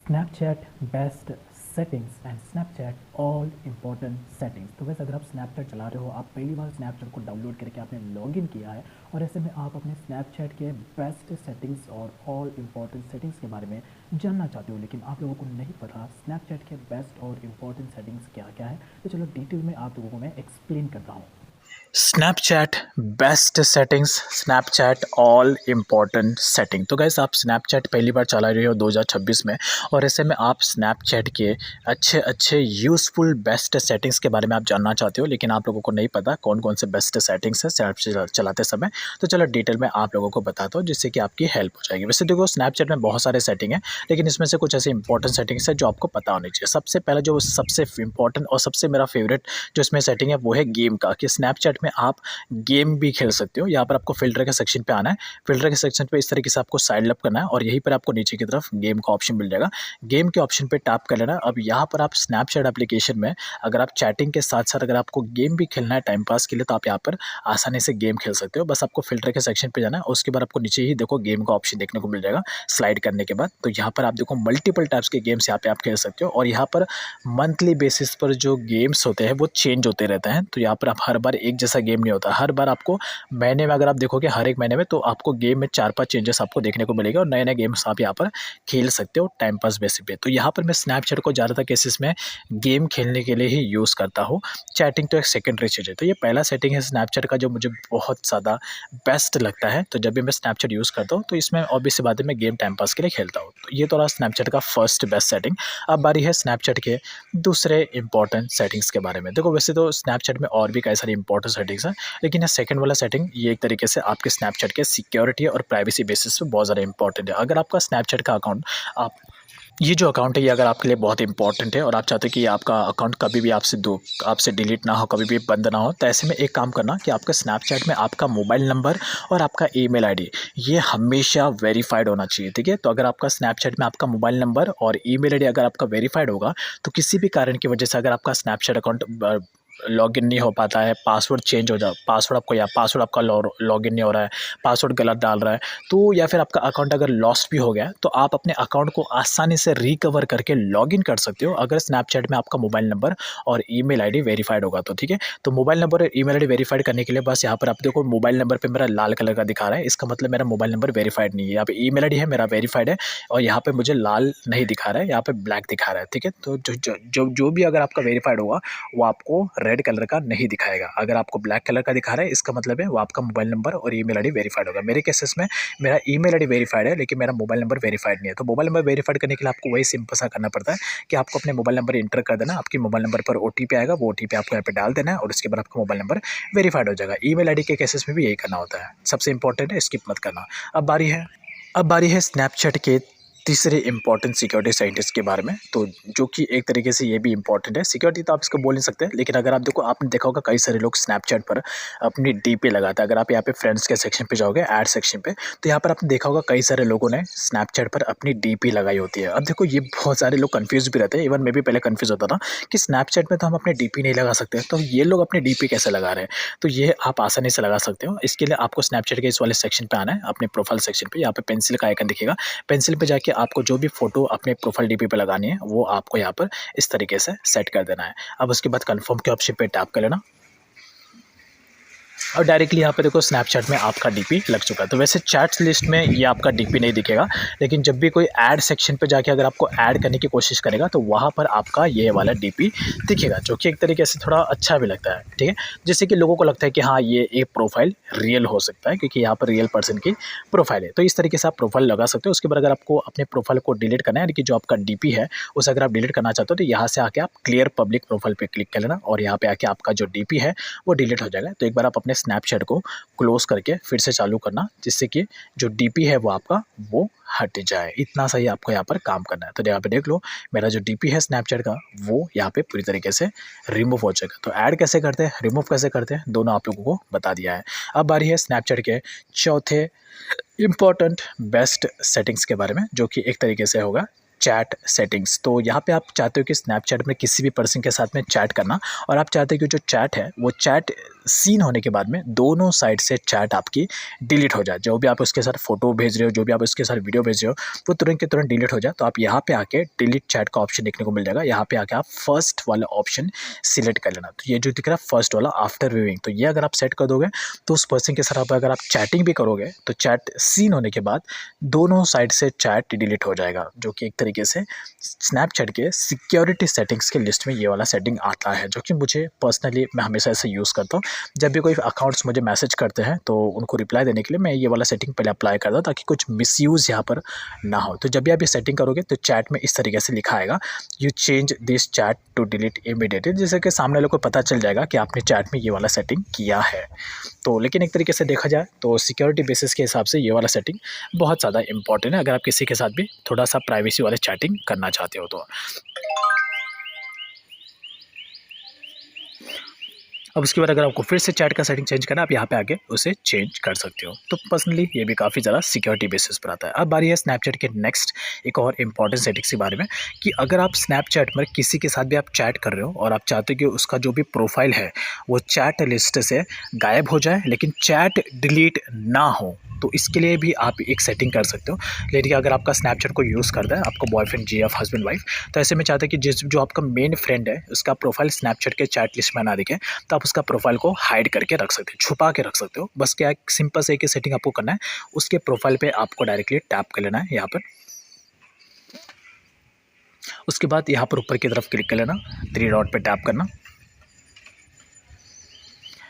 Snapchat best settings and Snapchat all important settings. तो वैसे अगर आप स्नैपचैट चला रहे हो, आप पहली बार स्नैपचैट को डाउनलोड करके आपने लॉगिन किया है और ऐसे में आप अपने स्नैपचैट के बेस्ट सेटिंग्स और ऑल इम्पॉर्टेंट सेटिंग्स के बारे में जानना चाहते हो, लेकिन आप लोगों को नहीं पता स्नैपचैट के बेस्ट और इम्पॉर्टेंट सेटिंग्स क्या क्या है, तो चलो डिटेल में आप लोगों को मैं एक्सप्लेन करता हूँ। Snapchat best settings, Snapchat all important setting. तो गैस आप स्नैपचैट पहली बार चला रहे हो 2026 में, और ऐसे में आप स्नैपचैट के अच्छे अच्छे यूज़फुल बेस्ट सेटिंग्स के बारे में आप जानना चाहते हो, लेकिन आप लोगों को नहीं पता कौन कौन से बेस्ट सेटिंग्स है स्नैपचैट चलाते समय। तो चलो डिटेल में आप लोगों को बताता हूँ जिससे कि आपकी हेल्प हो जाएगी। वैसे देखो, स्नैपचैट में बहुत सारे सेटिंग है, लेकिन इसमें से कुछ ऐसे इंपॉर्टेंट सेटिंग्स है जो आपको पता होनी चाहिए। सबसे पहला जो सबसे इंपॉर्टेंट और सबसे मेरा फेवरेट जो इसमें सेटिंग है वो है गेम का, कि स्नैपचैट में आप गेम भी खेल सकते हो। यहाँ पर आपको फ़िल्टर के सेक्शन पे आना है। फ़िल्टर के सेक्शन पे इस तरीके से आपको साइड अप करना है और यहीं पर आपको नीचे की तरफ गेम का ऑप्शन मिल जाएगा। गेम के ऑप्शन पे टैप कर लेना है। अब यहाँ पर आप स्नैपचैट एप्लीकेशन में अगर आप चैटिंग के साथ-साथ अगर आपको गेम भी खेलना है टाइम पास के लिए, तो आप यहाँ पर आसानी से गेम खेल सकते हो। बस आपको फ़िल्टर के सेक्शन पे जाना है और उसके बाद आपको नीचे ही देखो गेम का ऑप्शन देखने को मिल जाएगा स्लाइड करने के बाद। तो यहाँ पर आप देखो मल्टीपल टाइप्स के गेम्स यहाँ पे आप खेल सकते हो, और यहाँ पर मंथली बेसिस पर जो गेम्स होते हैं वो चेंज होते रहते हैं। तो यहाँ पर आप हर बार एक जैसा गेम नहीं होता। हर बार आपको महीने में अगर आप देखोगे हर एक महीने में, तो आपको गेम में 4-5 चेंजेस आपको देखने को मिलेगा और नए-नए गेम्स आप यहाँ पर खेल सकते हो टाइम पास बेसिस पे। तो यहाँ पर मैं स्नैपचैट को ज़्यादातर केसेस में गेम खेलने के लिए ही यूज़ करता हूँ। चैटिंग तो एक सेकेंडरी चीज़ है। तो ये पहला सेटिंग है स्नैपचैट का जो मुझे बहुत ज़्यादा बेस्ट लगता है। तो जब भी मैं स्नैपचैट यूज़ करता हूँ तो इसमें ऑब्वियस सी बात है मैं गेम टाइम पास के लिए खेलता हूँ। तो ये तो रहा स्नैपचैट का फर्स्ट बेस्ट सेटिंग। अब बारी है स्नैपचैट के दूसरे इंपॉर्टेंट सेटिंग्स के बारे में। देखो, वैसे तो स्नैपचैट में और भी कई सारी इंपॉर्टेंट सेटिंग्स हैं, लेकिन ये सेकंड वाला सेटिंग ये एक तरीके से आपके स्नैपचैट के सिक्योरिटी और प्राइवेसी बेसिस पे बहुत ज़्यादा इंपॉर्टेंट है। अगर आपका स्नैपचैट का अकाउंट आप ये जो अकाउंट है ये अगर आपके लिए बहुत इंपॉर्टेंट है और आप चाहते हो कि आपका अकाउंट कभी भी आपसे डिलीट ना हो, कभी भी बंद ना हो, तो ऐसे में एक काम करना कि आपका स्नैपचैट में आपका मोबाइल नंबर और आपका ईमेल आईडी ये हमेशा वेरीफाइड होना चाहिए, ठीक है। तो अगर आपका स्नैपचैट में आपका मोबाइल नंबर और ईमेल आईडी अगर आपका वेरीफाइड होगा, तो किसी भी कारण की वजह से अगर आपका स्नैपचैट अकाउंट लॉगिन नहीं हो पाता है, पासवर्ड चेंज हो जा पासवर्ड आपको या पासवर्ड आपका लॉगिन नहीं हो रहा है, पासवर्ड गलत डाल रहा है, तो या फिर आपका अकाउंट अगर लॉस्ट भी हो गया है, तो आप अपने अकाउंट को आसानी से रिकवर करके लॉगिन कर सकते हो अगर स्नैपचैट में आपका मोबाइल नंबर और ईमेल आईडी वेरीफाइड होगा तो, ठीक है। तो मोबाइल नंबर और ईमेल आईडी वेरीफाइड करने के लिए बस यहाँ पर आप देखो मोबाइल नंबर पे मेरा लाल कलर का दिखा रहा है, इसका मतलब मेरा मोबाइल नंबर वेरीफाइड नहीं है। यहाँ पे ईमेल आईडी है मेरा वेरीफाइड है और यहाँ पे मुझे लाल नहीं दिखा रहा है, यहाँ पे ब्लैक दिखा रहा है, ठीक है। तो जो भी अगर आपका वेरीफाइड होगा वो आपको रेड कलर का नहीं दिखाएगा। अगर आपको ब्लैक कलर का दिखा रहा है, इसका मतलब है वो आपका मोबाइल नंबर और ईमेल आईडी वेरीफाइड होगा। मेरे केसेस में मेरा ईमेल आईडी वेरीफाइड है, लेकिन मेरा मोबाइल नंबर वेरीफाइड नहीं है। तो मोबाइल नंबर वेरीफाइड करने के लिए आपको वही सिंपल सा करना पड़ता है कि आपको अपने मोबाइल नंबर इंटर कर देना, आपके मोबाइल नंबर पर ओटीपी आएगा, वो ओटीपी आपको यहाँ पे डाल देना है और उसके बाद आपका मोबाइल नंबर वेरीफाइड हो जाएगा। ईमेल आईडी के केसेस में भी यही करना होता है। सबसे इंपॉर्टेंट है, स्किप मत करना। अब बारी है स्नैपचैट के तीसरे इंपॉर्टेंट सिक्योरिटी साइंटिस्ट के बारे में, तो जो कि एक तरीके से ये भी इंपॉर्टेंट है। सिक्योरिटी तो आप इसको बोल नहीं सकते, लेकिन अगर आप देखो, आपने देखा होगा कई सारे लोग स्नैपचैट पर अपनी डीपी लगाते हैं। अगर आप यहाँ पे फ्रेंड्स के सेक्शन पे जाओगे, ऐड सेक्शन पे, तो यहाँ पर आपने देखा होगा कई सारे लोगों ने स्नैपचैट पर अपनी डीपी लगाई होती है। अब देखो, ये बहुत सारे लोग कन्फ्यूज भी रहते हैं, इवन मैं भी पहले कन्फ्यूज होता था कि स्नैपचैट में तो हम अपने डीपी नहीं लगा सकते, तो ये लोग अपनी डीपी कैसे लगा रहे हैं। तो ये आप आसानी से लगा सकते हो। इसके लिए आपको स्नैपचैट के इस वाले सेक्शन पे आना है, अपने प्रोफाइल सेक्शन पे। यहाँ पे पेंसिल का आइकन दिखेगा, पेंसिल पे जाके आपको जो भी फोटो अपने प्रोफाइल डीपी पे लगानी है वो आपको यहाँ पर इस तरीके से सेट कर देना है। अब उसके बाद कंफर्म के ऑप्शन पे टैप कर लेना और डायरेक्टली यहाँ पे देखो स्नैपचैट में आपका डीपी लग चुका है। तो वैसे चैट्स लिस्ट में ये आपका डीपी नहीं दिखेगा, लेकिन जब भी कोई ऐड सेक्शन पे जाके अगर आपको ऐड करने की कोशिश करेगा तो वहाँ पर आपका ये वाला डीपी दिखेगा, जो कि एक तरीके से थोड़ा अच्छा भी लगता है, ठीक है। जिससे कि लोगों को लगता है कि हाँ, ये एक प्रोफाइल रियल हो सकता है, क्योंकि यहाँ पर रियल पर्सन की प्रोफाइल है। तो इस तरीके से आप प्रोफाइल लगा सकते हो। उसके बाद अगर आपको अपने प्रोफाइल को डिलीट करना है, यानी कि जो आपका डीपी है उसे अगर आप डिलीट करना चाहते हो, तो यहाँ से आके आप क्लियर पब्लिक प्रोफाइल पे क्लिक कर लेना और यहाँ पे आके आपका जो डीपी है वो डिलीट हो जाएगा। तो एक बार आप अपने स्नैपचैट को क्लोज करके फिर से चालू करना, जिससे कि जो डीपी है वो आपका वो हट जाए। इतना सही आपको यहाँ पर काम करना है। तो यहाँ पे देख लो, मेरा जो डीपी है स्नैपचैट का वो यहाँ पे पूरी तरीके से रिमूव हो जाएगा। तो ऐड कैसे करते हैं, रिमूव कैसे करते हैं, दोनों आप लोगों को बता दिया है। अब बारी है स्नैपचैट के चौथे इंपॉर्टेंट बेस्ट सेटिंग्स के बारे में, जो कि एक तरीके से होगा चैट सेटिंग्स। तो यहाँ पे आप चाहते हो कि स्नैपचैट में किसी भी पर्सन के साथ में चैट करना, और आप चाहते हो कि जो चैट है वो चैट सीन होने के बाद में दोनों साइड से चैट आपकी डिलीट हो जाए। जो भी आप उसके साथ फ़ोटो भेज रहे हो, जो भी आप उसके साथ वीडियो भेज रहे हो, वो तुरंत के तुरंत डिलीट हो जाए। तो आप यहाँ पे आके डिलीट चैट का ऑप्शन देखने को मिल जाएगा। यहाँ पे आके आप फर्स्ट वाला ऑप्शन सिलेक्ट कर लेना। तो ये जो दिख रहा है फर्स्ट वाला आफ्टर व्यूइंग, तो ये अगर आप सेट कर दोगे तो उस पर्सन के साथ अगर आप चैटिंग भी करोगे तो चैट सीन होने के बाद दोनों साइड से चैट डिलीट हो जाएगा, जो कि एक तरीके से स्नैपचैट के सिक्योरिटी सेटिंग्स के लिस्ट में ये वाला सेटिंग आता है, जो कि मुझे पर्सनली मैं हमेशा ऐसे यूज़ करता हूँ। जब भी कोई अकाउंट्स मुझे मैसेज करते हैं तो उनको रिप्लाई देने के लिए मैं ये वाला सेटिंग पहले अप्लाई करता हूँ, ताकि कुछ मिसयूज़ यहाँ पर ना हो। तो जब भी आप ये सेटिंग करोगे तो चैट में इस तरीके से लिखा आएगा, you change this chat to delete immediately, जैसे कि सामने वाले को पता चल जाएगा कि आपने चैट में ये वाला सेटिंग किया है। तो लेकिन एक तरीके से देखा जाए तो सिक्योरिटी बेसिस के हिसाब से ये वाला सेटिंग बहुत ज़्यादा इंपॉर्टेंट है, अगर आप किसी के साथ भी थोड़ा सा प्राइवेसी वाले चैटिंग करना चाहते हो तो। अब उसके बाद अगर आपको फिर से चैट का सेटिंग चेंज करना है, आप यहाँ पे आके उसे चेंज कर सकते हो। तो पर्सनली ये भी काफ़ी ज़्यादा सिक्योरिटी बेसिस पर आता है। अब बारी है स्नैपचैट के नेक्स्ट एक और इम्पॉर्टेंट सेटिंग्स के बारे में, कि अगर आप स्नैपचैट में किसी के साथ भी आप चैट कर रहे हो और आप चाहते हो कि उसका जो भी प्रोफाइल है वो चैट लिस्ट से गायब हो जाए लेकिन चैट डिलीट ना हो, तो इसके लिए भी आप एक सेटिंग कर सकते हो। लेकिन अगर आपका स्नैपचैट को यूज़ करता है आपका बॉयफ्रेंड, जीएफ, हस्बैंड, वाइफ, तो ऐसे में चाहते हैं कि जिस जो आपका मेन फ्रेंड है उसका प्रोफाइल स्नैपचैट के चैट लिस्ट में ना दिखे, तो आप उसका प्रोफाइल को हाइड करके रख सकते हो, छुपा के रख सकते हो। बस क्या एक सिंपल से एक ही सेटिंग आपको करना है, उसके प्रोफाइल पे आपको डायरेक्टली टैप कर लेना है यहाँ पर। उसके बाद यहाँ पर ऊपर की तरफ क्लिक कर लेना, थ्री डॉट पे टैप करना।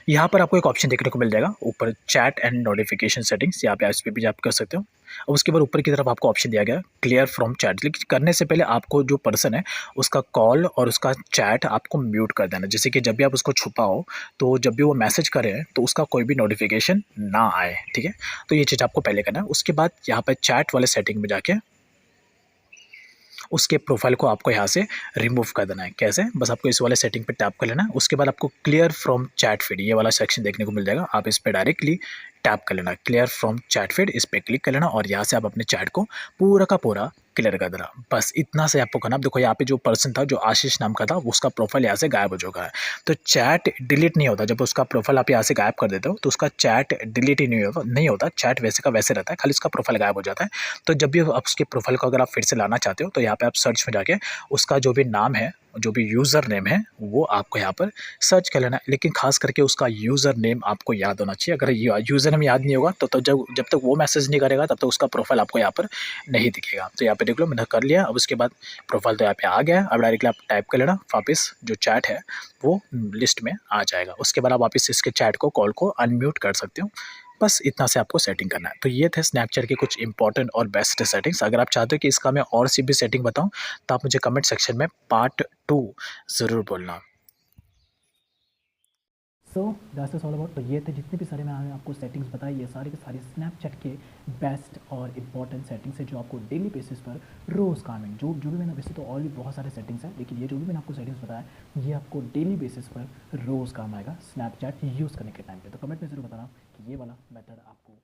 यहाँ पर आपको एक ऑप्शन देखने को मिल जाएगा ऊपर, चैट एंड नोटिफिकेशन सेटिंग्स, यहाँ पे इस पर भी आप कर सकते हो। और उसके बाद ऊपर की तरफ आपको ऑप्शन दिया गया क्लियर फ्रॉम चैट, लेकिन करने से पहले आपको जो पर्सन है उसका कॉल और उसका चैट आपको म्यूट कर देना, जैसे कि जब भी आप उसको छुपाओ तो जब भी वो मैसेज करे तो उसका कोई भी नोटिफिकेशन ना आए, ठीक है। तो ये चीज़ आपको पहले करना है। उसके बाद यहाँ पर चैट वाले सेटिंग में जाके उसके प्रोफाइल को आपको यहाँ से रिमूव कर देना है। कैसे? बस आपको इस वाले सेटिंग पे टैप कर लेना है। उसके बाद आपको क्लियर फ्रॉम चैट फीड ये वाला सेक्शन देखने को मिल जाएगा, आप इस पे डायरेक्टली टैप कर लेना, क्लियर फ्रॉम चैट फीड, इस पे क्लिक कर लेना और यहाँ से आप अपने चैट को पूरा का पूरा क्लियर कर देना। बस इतना से आपको करना। देखो यहाँ पे जो पर्सन था, जो आशीष नाम का था, उसका प्रोफाइल यहाँ से गायब हो चुका है। तो चैट डिलीट नहीं होता, जब उसका प्रोफाइल आप यहाँ से गायब कर देते हो तो उसका चैट डिलीट ही नहीं होता, चैट वैसे का वैसे रहता है, खाली उसका प्रोफाइल गायब हो जाता है। तो जब भी आप उसके प्रोफाइल को अगर आप फिर से लाना चाहते हो तो यहाँ पे आप सर्च में जाके उसका जो भी नाम है, जो भी यूज़र नेम है, वो आपको यहाँ पर सर्च कर लेना है। लेकिन खास करके उसका यूज़र नेम आपको याद होना चाहिए। अगर यूज़र नेम याद नहीं होगा तो जब तक वो मैसेज नहीं करेगा तब तक उसका प्रोफाइल आपको यहाँ पर नहीं दिखेगा। तो यहाँ पे देख लो मैंने कर लिया। अब उसके बाद प्रोफाइल तो यहाँ पे आ गया। अब डायरेक्टली आप टाइप कर लेना, वापस जो चैट है वो लिस्ट में आ जाएगा। उसके बाद आप वापस इसके चैट को, कॉल को अनम्यूट कर सकते हो। बस इतना से आपको सेटिंग करना है। तो ये थे स्नैपचैट के कुछ इंपॉर्टेंट और बेस्ट सेटिंग्स। अगर आप चाहते हो कि इसका मैं और सी भी सेटिंग बताऊं तो आप मुझे कमेंट सेक्शन में पार्ट 2 ज़रूर बोलना। So that's is all about. तो ये थे जितने भी सारे मैंने आपको सेटिंग्स बताई, ये सारी की सारी स्नैपचैट के बेस्ट और इंपॉर्टेंट सेटिंग्स है जो आपको डेली बेसिस पर रोज़ काम है। जो भी मैंने, वैसे तो और भी बहुत सारे सेटिंग्स हैं, लेकिन ये जो भी मैंने आपको सेटिंग्स बताया ये आपको डेली बेसिस पर रोज़ काम आएगा स्नैपचैट यूज़ करने के टाइम पे। तो कमेंट में ज़रूर बताना कि ये वाला मेथड आपको